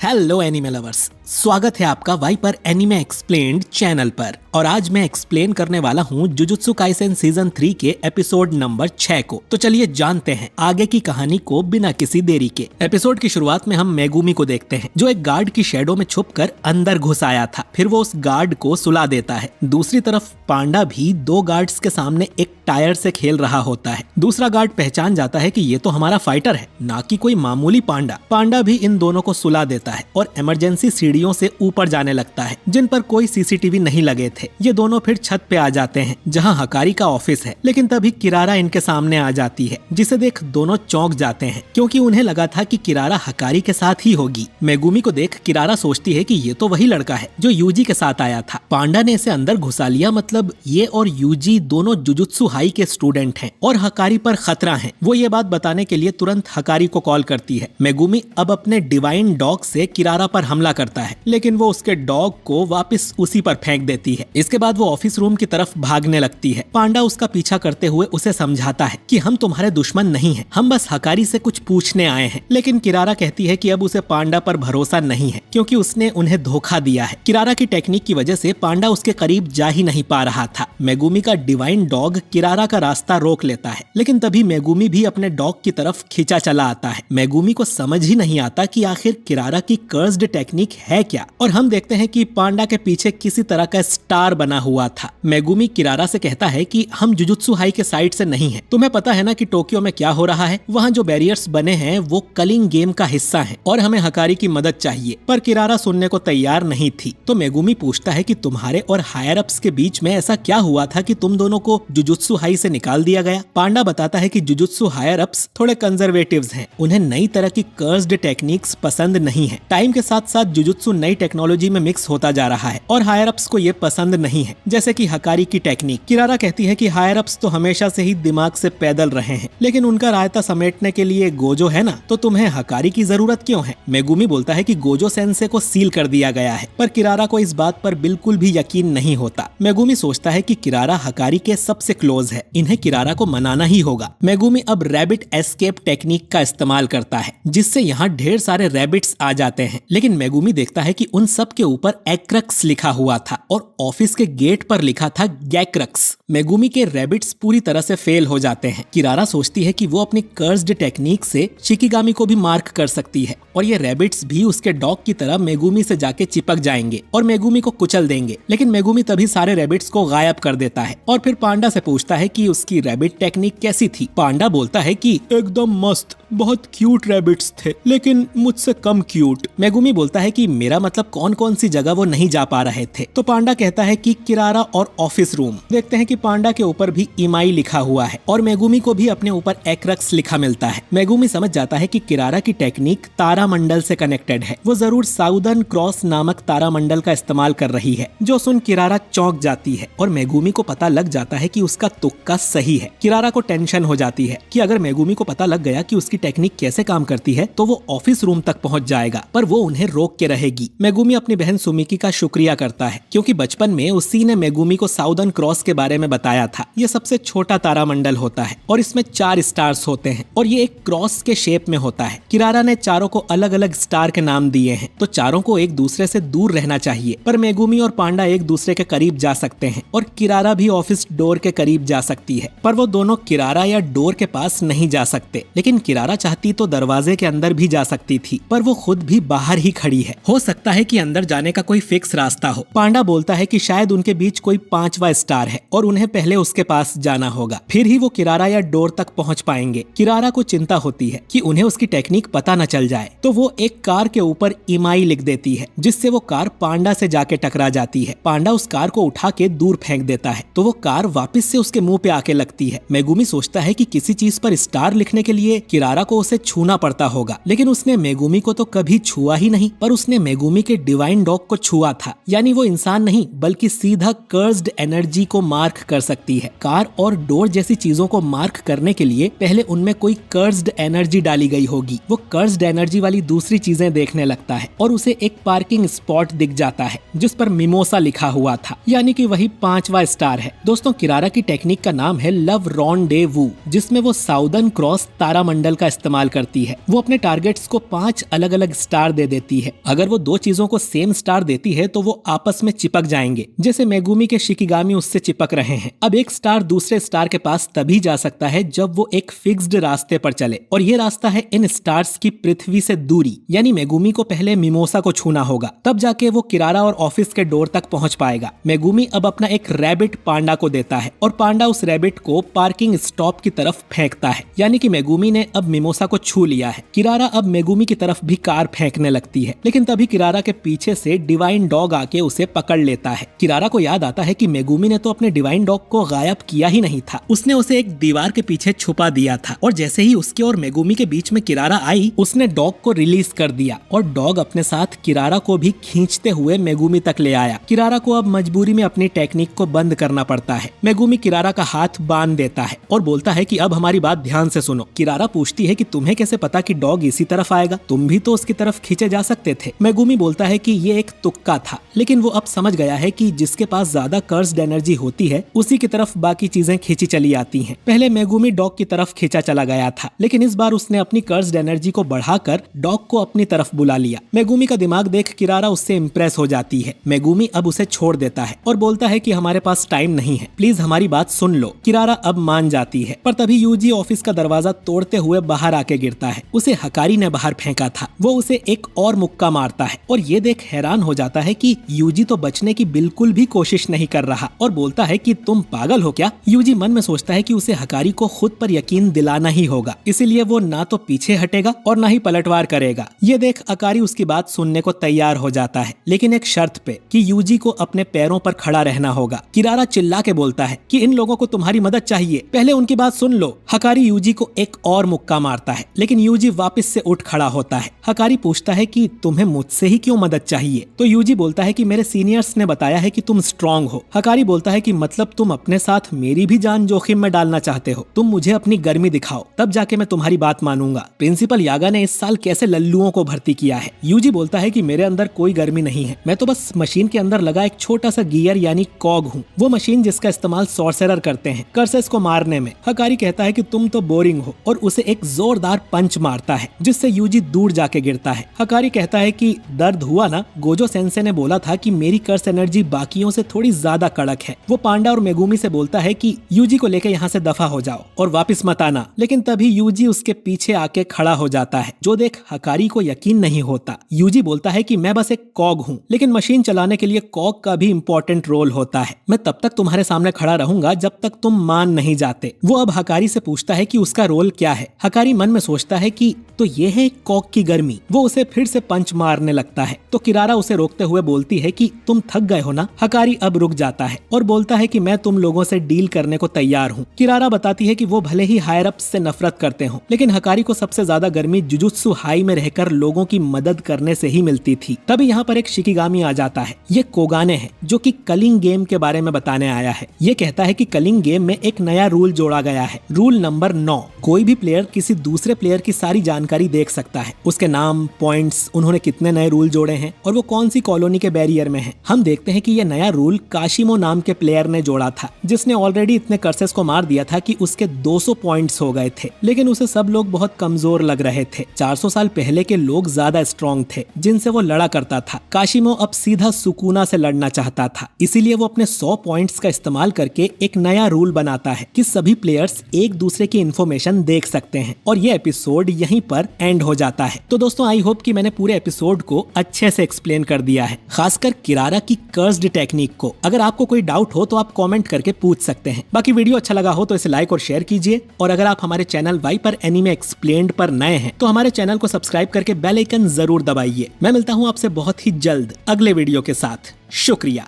Hello anime lovers, स्वागत है आपका वाइपर एनिमे एक्सप्लेन्ड चैनल पर। और आज मैं एक्सप्लेन करने वाला हूँ जुजुत्सु काइसेन सीजन 3 के एपिसोड नंबर 6 को। तो चलिए जानते हैं आगे की कहानी को बिना किसी देरी के। एपिसोड की शुरुआत में हम मेगुमी को देखते हैं जो एक गार्ड की शैडो में छुपकर अंदर घुस आया था। फिर वो उस गार्ड को सुला देता है। दूसरी तरफ पांडा भी दो गार्ड्स के सामने एक टायर से खेल रहा होता है। दूसरा गार्ड पहचान जाता है कि ये तो हमारा फाइटर है, ना कि कोई मामूली पांडा। पांडा भी इन दोनों को सुला देता है और इमरजेंसी सीढ़ियों से ऊपर जाने लगता है जिन पर कोई सीसीटीवी नहीं लगे थे। ये दोनों फिर छत पे आ जाते हैं जहां हकारी का ऑफिस है। लेकिन तभी किरारा इनके सामने आ जाती है जिसे देख दोनों चौंक जाते हैं क्योंकि उन्हें लगा था कि किरारा हकारी के साथ ही होगी। मेगुमी को देख किरारा सोचती है कि ये तो वही लड़का है जो यूजी के साथ आया था। पांडा ने इसे अंदर घुसा लिया, मतलब ये और यूजी दोनों जुजुत्सु हाई के स्टूडेंट हैं और हकारी पर खतरा है। वो ये बात बताने के लिए तुरंत हकारी को कॉल करती है। मेगुमी अब अपने डिवाइन डॉग से किरारा पर हमला करता है लेकिन वो उसके डॉग को वापस उसी पर फेंक देती है। इसके बाद वो ऑफिस रूम की तरफ भागने लगती है। पांडा उसका पीछा करते हुए उसे समझाता है कि हम तुम्हारे दुश्मन नहीं हैं, हम बस हकारी से कुछ पूछने आए हैं। लेकिन किरारा कहती है कि अब उसे पांडा पर भरोसा नहीं है क्योंकि उसने उन्हें धोखा दिया है। किरारा की टेक्निक की वजह से पांडा उसके करीब जा ही नहीं पा रहा था। मेगुमी का डिवाइन डॉग किरारा का रास्ता रोक लेता है लेकिन तभी मेगुमी भी अपने डॉग की तरफ खींचा चला आता है। मेगुमी को समझ ही नहीं आता कि आखिर किरारा की कर्स्ड टेक्निक है क्या, और हम देखते हैं कि पांडा के पीछे किसी तरह का स्टार बना हुआ था। मेगुमी किरारा से कहता है कि हम जुजुत्सु हाई के साइड से नहीं हैं। तुम्हें पता है ना कि टोक्यो में क्या हो रहा है, वहाँ जो बैरियर्स बने हैं वो कलिंग गेम का हिस्सा हैं और हमें हकारी की मदद चाहिए। पर किरारा सुनने को तैयार नहीं थी। तो मेगुमी पूछता है कि तुम्हारे और हायर अप्स के बीच में ऐसा क्या हुआ था कि तुम दोनों को जुजुत्सु हाई से निकाल दिया गया। पांडा बताता है कि जुजुत्सु हायर अप्स थोड़े कंजर्वेटिव्स हैं, उन्हें नई तरह की कर्स्ड टेक्निक्स पसंद नहीं है। टाइम के साथ साथ जुजुत्सु नई टेक्नोलॉजी में मिक्स होता जा रहा है और हायर अप्स को ये पसंद नहीं है, जैसे कि हकारी की टेक्निक। किरारा कहती है कि हायर अप्स तो हमेशा से ही दिमाग से पैदल रहे हैं लेकिन उनका रायता समेटने के लिए गोजो है ना, तो तुम्हें हकारी की जरूरत क्यों है। मेगुमी बोलता है कि गोजो सेंसे को सील कर दिया गया है, पर किरारा को इस बात पर बिल्कुल भी यकीन नहीं होता। मेगुमी सोचता है कि किरारा हकारी के सबसे क्लोज है, इन्हें किरारा को मनाना ही होगा। मेगुमी अब रैबिट एस्केप टेक्निक का इस्तेमाल करता है जिससे यहाँ ढेर सारे रैबिट्स आ जाते हैं। लेकिन मेगुमी देखता है कि उन सब के ऊपर एक्रेक्स लिखा हुआ था और ऑफिस के गेट पर लिखा था गैक्रक्स। मेगुमी के रैबिट्स पूरी तरह से फेल हो जाते हैं। किरारा सोचती है कि वो अपनी कर्स्ड टेक्निक से शिकिगामी को भी मार्क कर सकती है और ये रैबिट्स भी उसके डॉग की तरह मेगुमी से जाके चिपक जाएंगे और मेगुमी को कुचल देंगे। लेकिन मेगुमी तभी सारे रैबिट्स को गायब कर देता है और फिर पांडा से पूछता है कि उसकी रैबिट टेक्निक कैसी थी। पांडा बोलता है कि एकदम मस्त, बहुत क्यूट रैबिट्स थे लेकिन मुझसे कम क्यूट। मेगुमी बोलता है कि मेरा मतलब कौन कौन सी जगह वो नहीं जा पा रहे थे। तो पांडा कहता है कि किरारा और ऑफिस रूम। देखते हैं कि पांडा के ऊपर भी इमाई लिखा हुआ है और मेगुमी को भी अपने ऊपर एक्रेक्स लिखा मिलता है। मेगुमी समझ जाता है कि किरारा की टेक्निक तारामंडल से कनेक्टेड है। वो जरूर साउदर्न क्रॉस नामक तारामंडल का इस्तेमाल कर रही है, जो सुन किरारा चौंक जाती है और मेगुमी को पता लग जाता है कि उसका तुक्का सही है। किरारा को टेंशन हो जाती है कि अगर मेगुमी को पता लग गया कि उसकी टेक्निक कैसे काम करती है तो वो ऑफिस रूम तक पहुंच जाएगा, पर वो उन्हें रोक के रहेगी। मेगुमी अपनी बहन सुमिकी का शुक्रिया करता है क्योंकि बचपन में उसी ने मेगुमी को साउदर्न क्रॉस के बारे में बताया था। ये सबसे छोटा तारामंडल होता है और इसमें 4 स्टार्स होते हैं और ये एक क्रॉस के शेप में होता है। किरारा ने चारों को अलग अलग स्टार के नाम दिए हैं, तो चारों को एक दूसरे से दूर रहना चाहिए। पर मेगुमी और पांडा एक दूसरे के करीब जा सकते हैं और किरारा भी ऑफिस डोर के करीब जा सकती है, पर वो दोनों किरारा या डोर के पास नहीं जा सकते। लेकिन किरारा चाहती तो दरवाजे के अंदर भी जा सकती थी, पर वो खुद भी बाहर ही खड़ी है। हो सकता है कि अंदर जाने का कोई फिक्स रास्ता हो। पांडा बोलता है कि शायद उनके बीच कोई 5वां स्टार है और उन्हें पहले उसके पास जाना होगा, फिर ही वो किरारा या डोर तक पहुंच पाएंगे। किरारा को चिंता होती है कि उन्हें उसकी टेक्निक पता न चल जाए, तो वो एक कार के ऊपर इमाई लिख देती है जिससे वो कार पांडा से जाके टकरा जाती है। पांडा उस कार को उठा के दूर फेंक देता है तो वो कार वापस से उसके मुंह पे आके लगती है। मेगुमी सोचता है कि किसी चीज पर स्टार लिखने के लिए किरारा को उसे छूना पड़ता होगा, लेकिन उसने मेगुमी को तो कभी छुआ ही नहीं। पर उसने मेगुमी के डिवाइन डॉग को छुआ था, यानी वो इंसान नहीं बल्कि सीधा कर्स्ड एनर्जी को मार्क मार्क कर सकती है। कार और डोर जैसी चीजों को मार्क करने के लिए पहले उनमें कोई कर्स्ड एनर्जी डाली गई होगी। वो कर्स्ड एनर्जी वाली दूसरी चीजें देखने लगता है और उसे एक पार्किंग स्पॉट दिख जाता है जिस पर मिमोसा लिखा हुआ था, यानी कि वही 5वां स्टार है। दोस्तों, किरारा की टेक्निक का नाम है लव रॉन्डेवू, जिसमें वो साउदर्न क्रॉस तारामंडल का इस्तेमाल करती है। वो अपने टारगेट्स को 5 अलग अलग स्टार दे देती है। अगर वो 2 चीजों को सेम स्टार देती है तो वो आपस में चिपक जाएंगे, जैसे मेगुमी के शिकिगामी उससे चिपक रहे हैं। अब एक स्टार दूसरे स्टार के पास तभी जा सकता है जब वो एक फिक्स्ड रास्ते पर चले, और ये रास्ता है इन स्टार्स की पृथ्वी से दूरी, यानी मेगुमी को पहले मिमोसा को छूना होगा, तब जाके वो किरारा और ऑफिस के डोर तक पहुंच पाएगा। मेगुमी अब अपना एक रैबिट पांडा को देता है और पांडा उस रैबिट को पार्किंग स्टॉप की तरफ फेंकता है, यानी कि मेगुमी ने अब मिमोसा को छू लिया है। किरारा अब मेगुमी की तरफ भी कार फेंकने लगती है, लेकिन तभी किरारा के पीछे से डिवाइन डॉग आके उसे पकड़ लेता है। किरारा को याद आता है कि मेगुमी ने तो अपने डिवाइन डॉग को गायब किया ही नहीं था, उसने उसे एक दीवार के पीछे छुपा दिया था, और जैसे ही उसके और मेगुमी के बीच में किरारा आई, उसने डॉग को रिलीज कर दिया और डॉग अपने साथ किरारा को भी खींचते हुए मेगुमी तक ले आया। किरारा को अब मजबूरी में अपनी टेक्निक को बंद करना पड़ता है। मेगुमी किरारा का हाथ बांध देता है और बोलता है कि अब हमारी बात ध्यान से सुनो। किरारा पूछती है कि तुम्हें कैसे पता कि डॉग इसी तरफ आएगा, तुम भी तो उसकी तरफ खींचे जा सकते थे। मेगुमी बोलता है कि ये एक तुक्का था, लेकिन वो अब समझ गया है कि जिसके पास ज्यादा कर्स्ड एनर्जी होती है उसी की तरफ बाकी चीजें खींची चली आती हैं। पहले मेगुमी डॉग की तरफ खींचा चला गया था, लेकिन इस बार उसने अपनी कर्स्ड एनर्जी को बढ़ाकर डॉग को अपनी तरफ बुला लिया। मेगुमी का दिमाग देख किरारा उससे इम्प्रेस हो जाती है। मेगुमी अब उसे छोड़ देता है और बोलता है कि हमारे पास टाइम नहीं है, प्लीज हमारी बात सुन लो। किरारा अब मान जाती है, पर तभी यूजी ऑफिस का दरवाजा तोड़ते हुए बाहर आके गिरता है। उसे हकारी ने बाहर फेंका था। वो उसे एक और मुक्का मारता है और ये देख हैरान हो जाता है कि यूजी तो बचने की बिल्कुल भी कोशिश नहीं कर रहा और बोलता है कि तुम पागल हो क्या। यूजी मन में सोचता है कि उसे हकारी को खुद पर यकीन दिलाना ही होगा, इसीलिए वो ना तो पीछे हटेगा और ना ही पलटवार करेगा। ये देख अकारी उसकी बात सुनने को तैयार हो जाता है, लेकिन एक शर्त पे कि यूजी को अपने पैरों पर खड़ा रहना होगा। किरारा चिल्ला के बोलता है कि इन लोगों को तुम्हारी मदद चाहिए, पहले उनकी बात सुन लो। हकारी यूजी को एक और मुक्का मारता है, लेकिन यूजी वापस से उठ खड़ा होता है। हकारी पूछता है कि तुम्हें मुझसे ही क्यों मदद चाहिए, तो यूजी बोलता है कि मेरे सीनियर्स ने बताया है कि तुम स्ट्रांग हो। हकारी बोलता है कि मतलब तुम अपने साथ मेरी भी जान जोखिम में डालना चाहते हो, तुम मुझे अपनी गर्मी दिखाओ, तब जाके मैं तुम्हारी बात मानूंगा। प्रिंसिपल यागा ने इस साल कैसे लल्लुओं को भर्ती किया है। यूजी बोलता है कि मेरे अंदर कोई गर्मी नहीं है, मैं तो बस मशीन के अंदर लगा एक छोटा सा गियर यानी कॉग हूँ, वो मशीन जिसका इस्तेमाल सॉर्सरर करते हैं कर्सेस को मारने में। हकारी कहता है कि तुम तो बोरिंग हो और उसे एक जोरदार पंच मारता है जिससे यूजी दूर जाके गिरता है। हकारी कहता है कि दर्द हुआ ना, गोजो सेंसे ने बोला था कि मेरी कर्स एनर्जी बाकियों से थोड़ी ज्यादा कड़क है। वो पांडा और मेगुमी से बोलता है कि यूजी को लेकर यहाँ से दफा हो जाओ और वापस मत आना, लेकिन तभी यूजी उसके पीछे आके खड़ा हो जाता है, जो देख हकारी को यकीन नहीं होता। यूजी बोलता है कि मैं बस एक कॉग हूँ, लेकिन मशीन चलाने के लिए कॉग का भी इम्पोर्टेंट रोल होता है। मैं तब तक तुम्हारे सामने खड़ा रहूंगा जब तक तुम मान नहीं जाते। वो अब हकारी से पूछता है कि उसका रोल क्या है। हकारी मन में सोचता है कि तो ये है कॉग की गर्मी। वो उसे फिर से पंच मारने लगता है, तो किरारा उसे रोकते हुए बोलती है कि तुम थक गए हो ना। हकारी अब रुक जाता है और बोलता है कि मैं तुम लोगों से डील करने को तैयार हूँ। किरारा बताती है कि वो भले ही हायर अप से नफरत करते हो, लेकिन हकारी को सबसे ज्यादा गर्मी जुजुत्सु हाई में रहकर लोगों की मदद करने से ही मिलती थी। तभी यहाँ पर एक शिकिगामी आ जाता है। ये कोगाने है जो कि कलिंग गेम के बारे में बताने आया है। ये कहता है कि कलिंग गेम में एक नया रूल जोड़ा गया है, रूल नंबर 9। कोई भी प्लेयर किसी दूसरे प्लेयर की सारी जानकारी देख सकता है, उसके नाम, पॉइंट्स, उन्होंने कितने नए रूल जोड़े हैं और वो कौन सी कॉलोनी के बैरियर में है। हम देखते हैं कि ये नया रूल काशिमो नाम के प्लेयर ने जोड़ा था, जिसने ऑलरेडी इतने कर्सेस को मार दिया था कि उसके 200 पॉइंट्स हो गए थे, लेकिन उसे सब लोग बहुत कमजोर लग रहे थे। 400 साल पहले के लोग ज्यादा स्ट्रॉन्ग थे जिनसे वो लड़ा करता था। काशिमो अब सीधा सुकुना से लड़ना चाहता था, इसीलिए वो अपने 100 पॉइंट्स का इस्तेमाल करके एक नया रूल बनाता है कि सभी प्लेयर्स एक दूसरे की इन्फॉर्मेशन देख सकते हैं। और ये एपिसोड यहीं पर एंड हो जाता है। तो दोस्तों, आई होप कि मैंने पूरे एपिसोड को अच्छे से एक्सप्लेन कर दिया है, खासकर किरारा की कर्स्ड टेक्निक को। अगर आपको कोई डाउट हो तो आप कमेंट करके पूछ सकते हैं। बाकी वीडियो अच्छा लगा हो तो इसे लाइक और शेयर कीजिए, और अगर आप हमारे चैनल वाइपर एनीमे एक्सप्लेन्ड पर नए हैं तो हमारे चैनल को सब्सक्राइब करके बेल आइकन जरूर दबाइए। मैं मिलता हूँ आपसे बहुत ही जल्द अगले वीडियो के साथ। शुक्रिया।